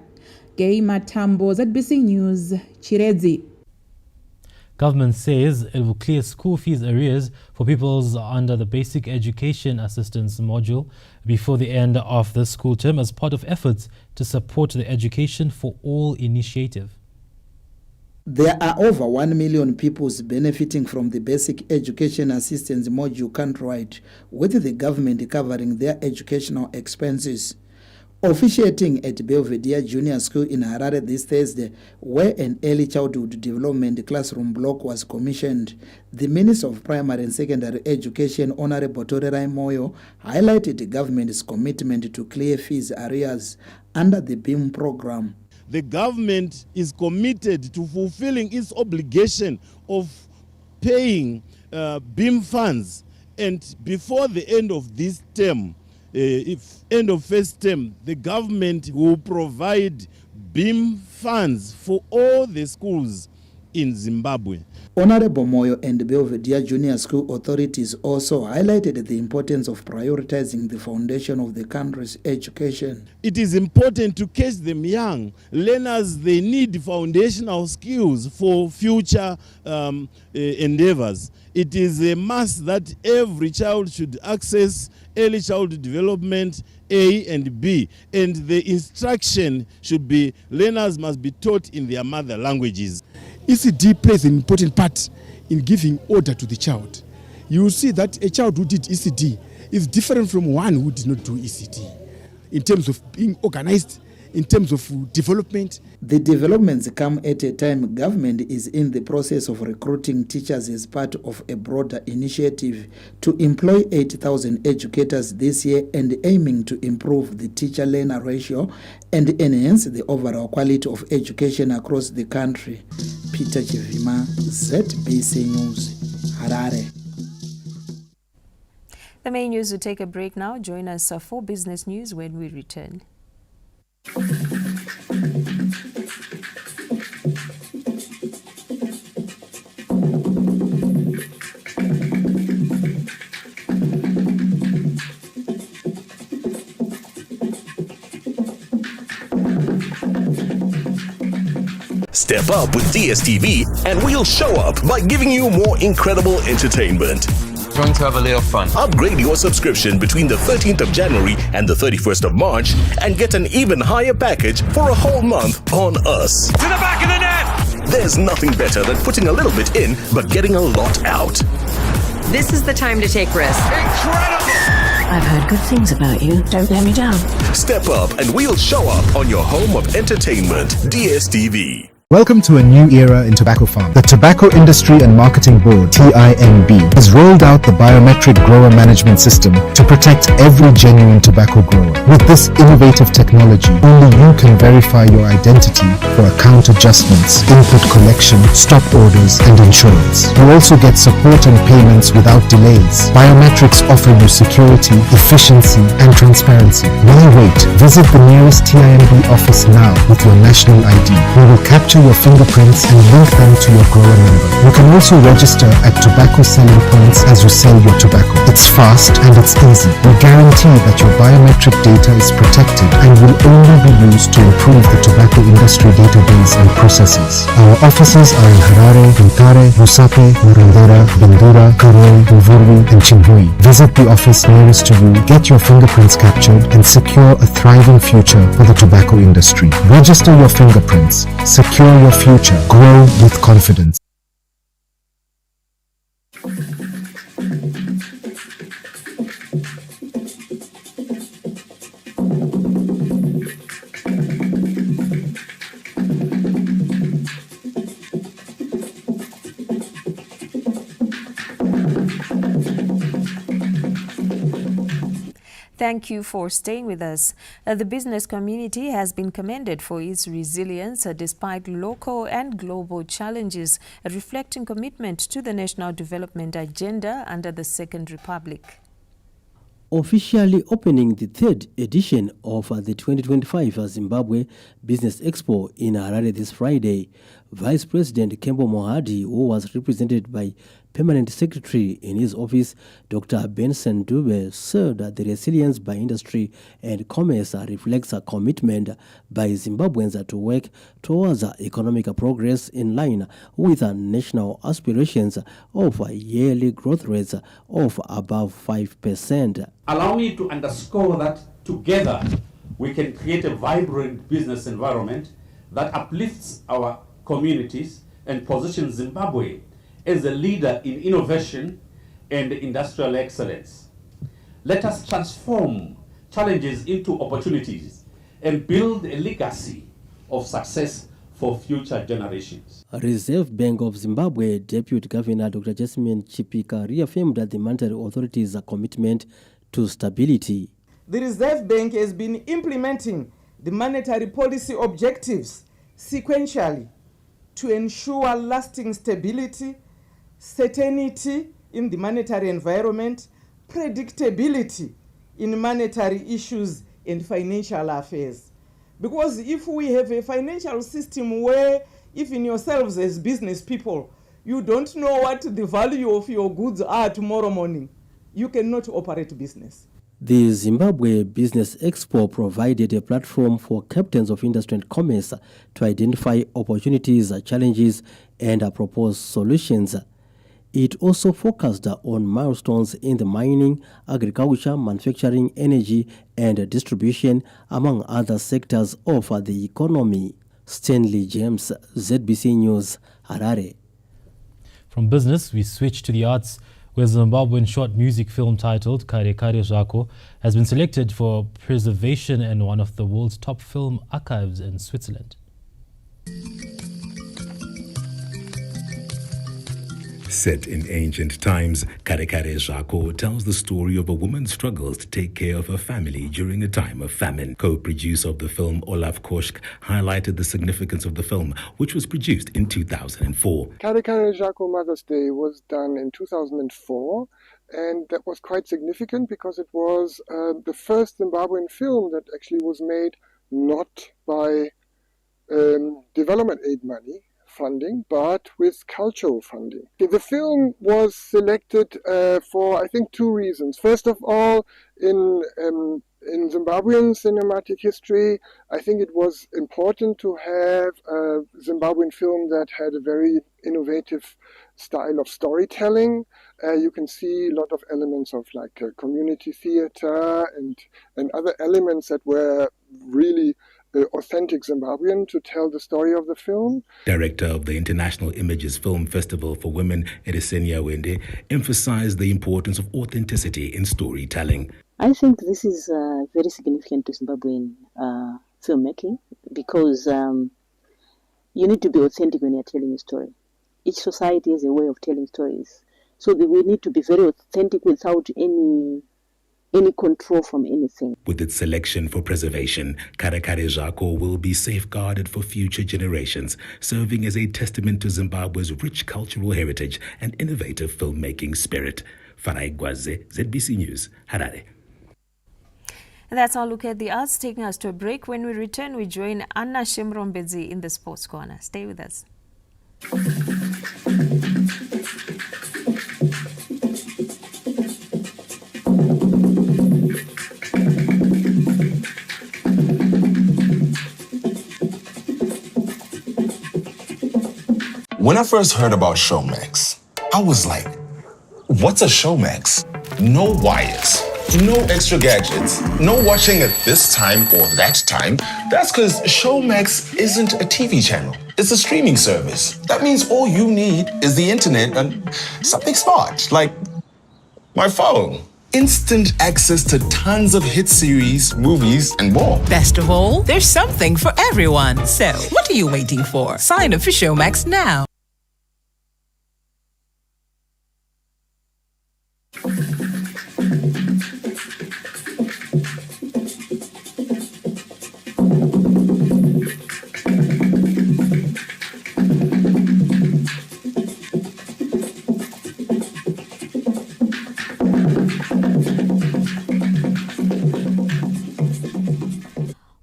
Gay Matambo, ZBC News, Chirezi. Government says it will clear school fees arrears for pupils under the Basic Education Assistance module before the end of the school term as part of efforts to support the Education for All initiative. There are over 1 million pupils benefiting from the Basic Education Assistance module countrywide, with the government covering their educational expenses. Officiating at Belvedere Junior School in Harare this Thursday, where an early childhood development classroom block was commissioned, the Minister of Primary and Secondary Education, Honorable Torerai Moyo, highlighted the government's commitment to clear fees arrears under the BEAM program. The government is committed to fulfilling its obligation of paying BEAM funds, and before the end of this term, end of first term, the government will provide BEAM funds for all the schools in Zimbabwe. Honorable Moyo and Belvedere Junior School authorities also highlighted the importance of prioritizing the foundation of the country's education. It is important to catch them young. Learners, they need foundational skills for future endeavors. It is a must that every child should access early childhood development A and B, and the instruction should be learners must be taught in their mother languages. ECD plays an important part in giving order to the child. You will see that a child who did ECD is different from one who did not do ECD in terms of being organized, in terms of development. The developments come at a time government is in the process of recruiting teachers as part of a broader initiative to employ 8,000 educators this year and aiming to improve the teacher-learner ratio and enhance the overall quality of education across the country. Peter Chivima, ZBC News, Harare. The main news will take a break now. Join us for business news when we return. Step up with DSTV and we'll show up by giving you more incredible entertainment. Going to have a little fun. Upgrade your subscription between the 13th of January and the 31st of March and get an even higher package for a whole month on us. To the back of the net! There's nothing better than putting a little bit in but getting a lot out. This is the time to take risks. Incredible! I've heard good things about you. Don't let me down. Step up and we'll show up on your home of entertainment, DSTV. Welcome to a new era in tobacco farm. The Tobacco Industry and Marketing Board, TIMB, has rolled out the biometric grower management system to protect every genuine tobacco grower. With this innovative technology, only you can verify your identity for account adjustments, input collection, stop orders, and insurance. You also get support and payments without delays. Biometrics offer you security, efficiency, and transparency. Why wait? Visit the nearest TIMB office now with your national ID. We will capture your fingerprints and link them to your grower number. You can also register at tobacco selling points as you sell your tobacco. It's fast and it's easy. We guarantee that your biometric data is protected and will only be used to improve the tobacco industry database and processes. Our offices are in Harare, Mutare, Musape, Marondera, Bindura, Karoi, Mvurwi, and Chinhui. Visit the office nearest to you, get your fingerprints captured, and secure a thriving future for the tobacco industry. Register your fingerprints. Secure your future. Grow with confidence. Thank you for staying with us. The business community has been commended for its resilience despite local and global challenges, reflecting commitment to the national development agenda under the Second Republic. Officially opening the third edition of the 2025 Zimbabwe Business Expo in Harare this Friday, Vice President Kembo Mohadi, who was represented by Permanent Secretary in his office, Dr. Benson Dube, said that the resilience by industry and commerce reflects a commitment by Zimbabweans to work towards economic progress in line with national aspirations of yearly growth rates of above 5%. Allow me to underscore that together we can create a vibrant business environment that uplifts our communities and positions Zimbabwe as a leader in innovation and industrial excellence. Let us transform challenges into opportunities and build a legacy of success for future generations. Reserve Bank of Zimbabwe Deputy Governor Dr. Jasmine Chipika reaffirmed that the monetary authority's commitment to stability. The Reserve Bank has been implementing the monetary policy objectives sequentially to ensure lasting stability, certainty in the monetary environment, predictability in monetary issues and financial affairs. Because if we have a financial system where even yourselves as business people, you don't know what the value of your goods are tomorrow morning, you cannot operate business. The Zimbabwe Business Expo provided a platform for captains of industry and commerce to identify opportunities, challenges, and propose solutions. It also focused on milestones in the mining, agriculture, manufacturing, energy, and distribution, among other sectors of the economy. Stanley James, ZBC News, Harare. From business, we switch to the arts, where Zimbabwean short music film titled Kare Kare Zvako has been selected for preservation in one of the world's top film archives in Switzerland. Set in ancient times, Kare Kare Zvako tells the story of a woman's struggles to take care of her family during a time of famine. Co-producer of the film, Olaf Koschk, highlighted the significance of the film, which was produced in 2004. Kare Kare Zvako Mother's Day was done in 2004, and that was quite significant because it was the first Zimbabwean film that actually was made not by development aid money funding, but with cultural funding. The film was selected for, I think, two reasons. First of all, in Zimbabwean cinematic history, I think it was important to have a Zimbabwean film that had a very innovative style of storytelling. You can see a lot of elements of like community theater and other elements that were really authentic Zimbabwean to tell the story of the film. Director of the International Images Film Festival for Women, Edisenia Wende, emphasized the importance of authenticity in storytelling. I think this is very significant to Zimbabwean filmmaking because you need to be authentic when you're telling a story. Each society has a way of telling stories. So we need to be very authentic without any control from anything. With its selection for preservation, Karakare Zako will be safeguarded for future generations, serving as a testament to Zimbabwe's rich cultural heritage and innovative filmmaking spirit. Farai Gwaze, ZBC News, Harare. And that's our look at the arts, taking us to a break. When we return, we join Anna Shemrombedzi in the Sports Corner. Stay with us. When I first heard about Showmax, I was like, what's a Showmax? No wires, no extra gadgets, no watching at this time or that time. That's because Showmax isn't a TV channel. It's a streaming service. That means all you need is the internet and something smart, like my phone. Instant access to tons of hit series, movies, and more. Best of all, there's something for everyone. So, what are you waiting for? Sign up for Showmax now.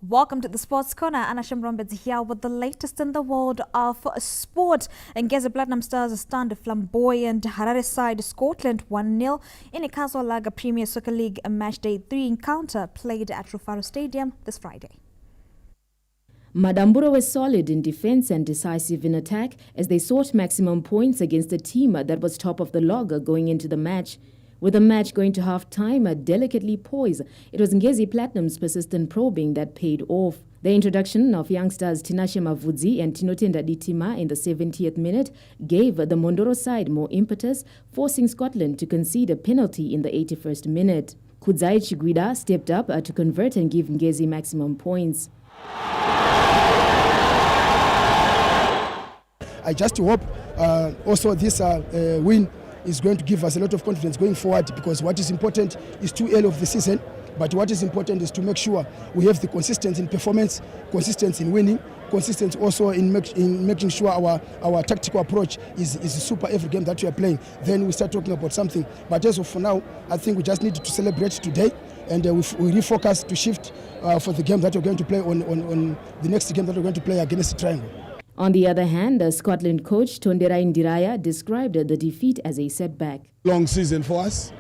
Welcome to the Sports Corner. Anna Shemrombedzi here with the latest in the world of sport. And Ngeze Platinum Stars stunned flamboyant Harare side Scotland 1-0 in a Castle-Lager Premier Soccer League Match Day 3 encounter played at Rufaro Stadium this Friday. Madambura was solid in defense and decisive in attack as they sought maximum points against a team that was top of the log going into the match. With the match going to half-time delicately poised, it was Ngeze Platinum's persistent probing that paid off. The introduction of youngsters Tinashe Mavudzi and Tinotenda Ditima in the 70th minute gave the Mondoro side more impetus, forcing Scotland to concede a penalty in the 81st minute. Kudzai Chiguida stepped up to convert and give Ngeze maximum points. I just hope also this win is going to give us a lot of confidence going forward, because what is important is too early of the season, but what is important is to make sure we have the consistency in performance, consistency in winning, consistency also in making sure our tactical approach is super every game that we are playing. Then we start talking about something. But as of for now, I think we just need to celebrate today, and we refocus to shift for the game that we're going to play on the next game that we're going to play against Triangle. On the other hand, Scotland coach Tondera Indiraya described the defeat as a setback. Long season for us,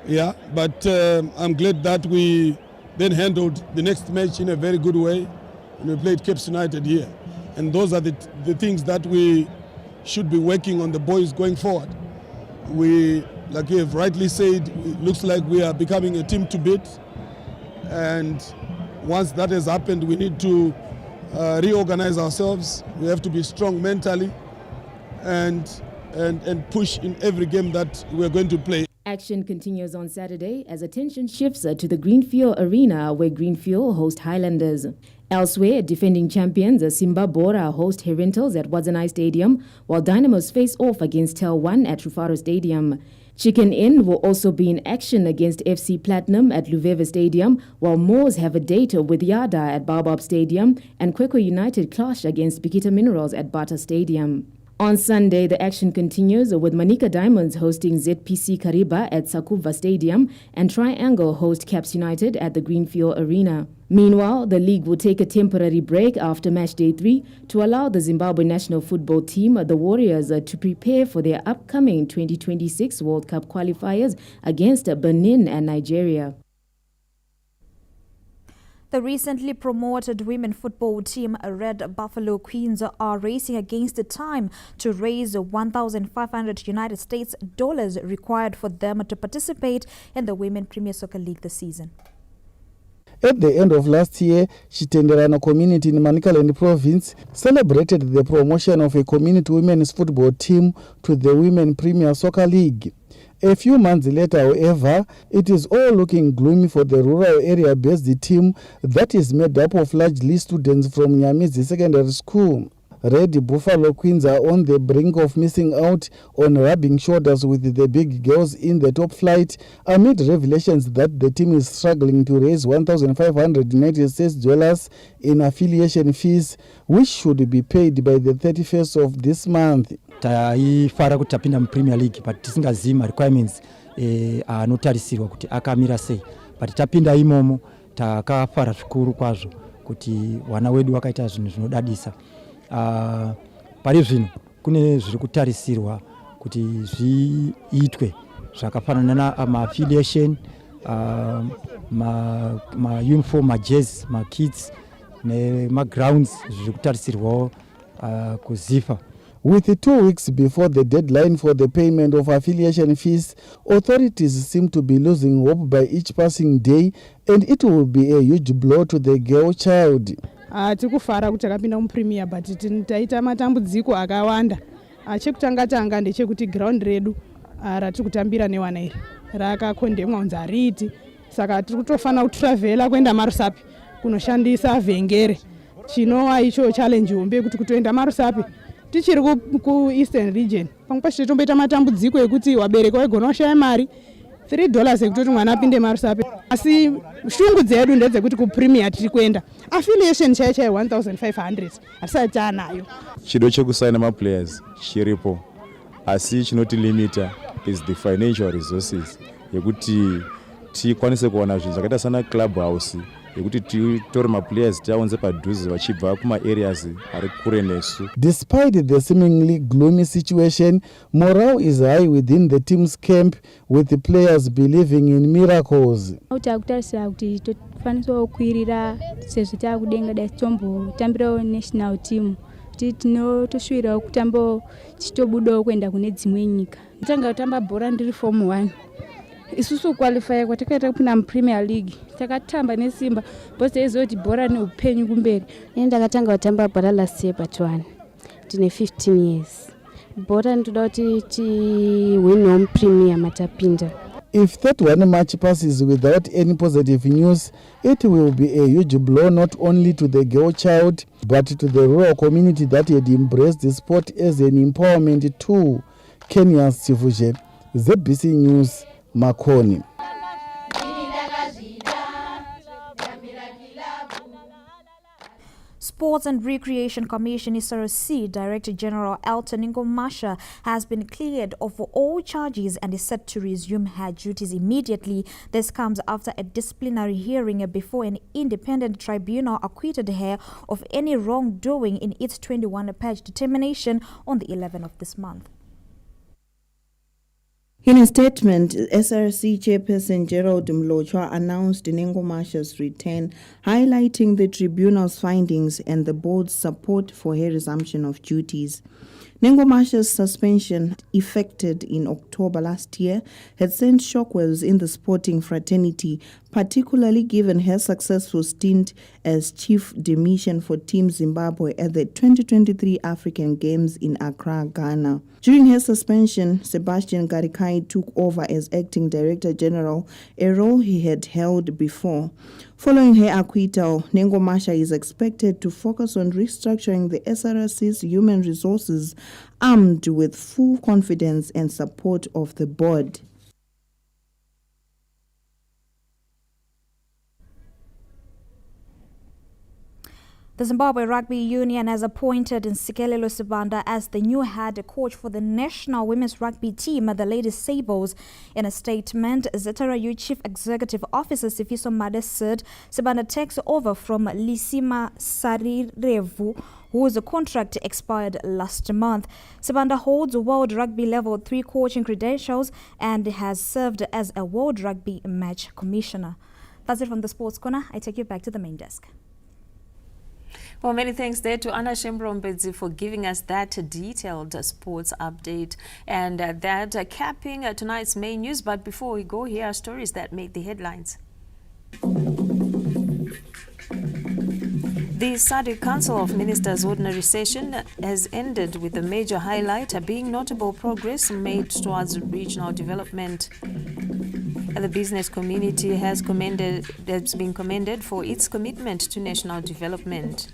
yeah, but I'm glad that we then handled the next match in a very good way, and we played Cape United here. And those are the things that we should be working on the boys going forward. Like you have rightly said, it looks like we are becoming a team to beat, and once that has happened, we need to reorganize ourselves. We have to be strong mentally and push in every game that we're going to play. Action continues on Saturday as attention shifts to the Greenfield Arena, where Greenfield host Highlanders. Elsewhere, defending champions Simbabora host Herentals at Wadzanai Stadium, while Dynamos face off against Tel 1 at Rufaro Stadium. Chicken Inn will also be in action against FC Platinum at Luveve Stadium, while Moors have a date with Yada at Baobab Stadium, and Kwekwe United clash against Bikita Minerals at Bata Stadium. On Sunday, the action continues with Manika Diamonds hosting ZPC Kariba at Sakuva Stadium and Triangle host Caps United at the Greenfield Arena. Meanwhile, the league will take a temporary break after match day 3 to allow the Zimbabwe national football team, the Warriors, to prepare for their upcoming 2026 World Cup qualifiers against Benin and Nigeria. The recently promoted women football team Red Buffalo Queens are racing against the time to raise 1,500 United States dollars required for them to participate in the Women Premier Soccer League this season. At the end of last year, Chitenderano community in Manicaland province celebrated the promotion of a community women's football team to the Women Premier Soccer League. A few months later, however, it is all looking gloomy for the rural area-based team that is made up of largely students from Nyamizi Secondary School. Red Buffalo Queens are on the brink of missing out on rubbing shoulders with the big girls in the top flight amid revelations that the team is struggling to raise $1,596 in affiliation fees, which should be paid by the 31st of this month. Taifara kuti tapinda mu Premier League but tisingazima requirements anotarisirwa kuti akamira sei, but tapinda imomo takafara zvikuru kwazvo kuti wana wedu wakaita zvinhu zvinodadisa. Pari zvino kune zviri kutarisirwa kuti zviitwe zvakafanana na affiliation, ma uniform, ma jersey, ma kits ne ma grounds zviri kutarisirwa kuzifa. With 2 weeks before the deadline for the payment of affiliation fees, authorities seem to be losing hope by each passing day, and it will be a huge blow to the girl child. Tikufara kuti takapinda mu Premier but taita matambudziko akawanda. Chekutanga ndechekuti ground redu ratikutambira newana iri rakakondemwa unzi ariti, saka tiri kutofana kutravela kuenda Marusapi kunoshandisa vhengere. Chinova icho challenge hombe kuti kutoenda Marusapi tichiri ku Eastern region pamwe pacho tomboita matambudziko ekuti wabereka waigona kushaya mari $3 ekutoti mwana apinde Marusapi. Asi shungu dzedu ndedzekuti ku Premier tiri kuenda affiliation chaichai 1,500 hatisati anayo. Chido chekusaina ma players chiripo, asi chinoti limiter is the financial resources yekuti tikwanise kuona zvinhu zvakaita sana club house yekuti titore ma players taunze padhuze vachibva kuma areas ari kure nesu. Despite the seemingly gloomy situation, morale is high within the team's camp, with the players believing in miracles. Takutarisira kuti tofanirwa kukwirira sezvo takudenga dai tombotambirawo national team kuti tinotoshuwirawo kutambo chitobudawo kuenda kune dzimwe nyika. Tanga kutamba bhora ndiri form 1. Isusu qualify kwatakaita kupinda mu Premier League takatamba nesimba bose ezoti bhora neupenyu kumberi. Ndakatanga kutamba bhora last year but 1 tine 15 years. Bhora ndoda kuti win mu Premier matapinda. If that one match passes without any positive news, it will be a huge blow not only to the girl child but to the rural community that had embraced the sport as an empowerment tool. Kenya's Sivuje, ZBC News, Makoni. Sports and Recreation Commission SADC Director General Elton Ngomasha has been cleared of all charges and is set to resume her duties immediately. This comes after a disciplinary hearing before an independent tribunal acquitted her of any wrongdoing in its 21-page determination on the 11th of this month. In a statement, SRC Chairperson Gerald Mlochwa announced Ngomasha's return, highlighting the tribunal's findings and the board's support for her resumption of duties. Ngomasha's suspension, effected in October last year, had sent shockwaves in the sporting fraternity, particularly given her successful stint as chief de mission for Team Zimbabwe at the 2023 African Games in Accra, Ghana. During her suspension, Sebastian Garikai took over as acting director general, a role he had held before. Following her acquittal, Ngomasha is expected to focus on restructuring the SRC's human resources, armed with full confidence and support of the board. The Zimbabwe Rugby Union has appointed Nsikelelo Sibanda as the new head coach for the national women's rugby team, the Lady Sables. In a statement, ZRU Chief Executive Officer Sifiso Made said Sibanda takes over from Lisima Sarirevu, whose contract expired last month. Sibanda holds World Rugby Level 3 coaching credentials and has served as a World Rugby Match Commissioner. That's it from the Sports Corner. I take you back to the main desk. Well, many thanks there to Anna Shembrombedzi for giving us that detailed sports update and that capping tonight's main news. But before we go, here are stories that made the headlines. The SADC Council of Ministers ordinary session has ended with a major highlight being notable progress made towards regional development. The business community has been commended for its commitment to national development.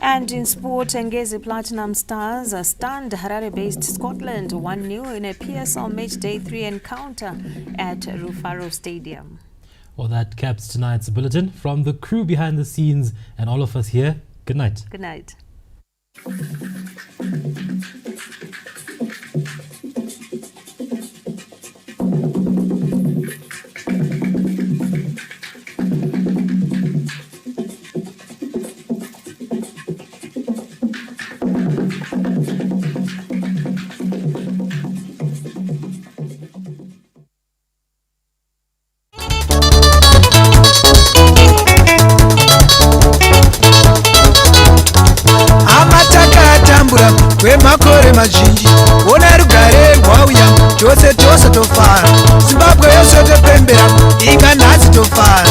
And in sport, Ngeze Platinum Stars stunned Harare-based Scotland 1-0 in a PSL Match Day 3 encounter at Rufaro Stadium. Well, that caps tonight's bulletin. From the crew behind the scenes and all of us here, good night. Good night. Kwemakore mazhinji ona rugare rwauya chose tose tofara Zimbabwe yose topembera inga nhasi tofara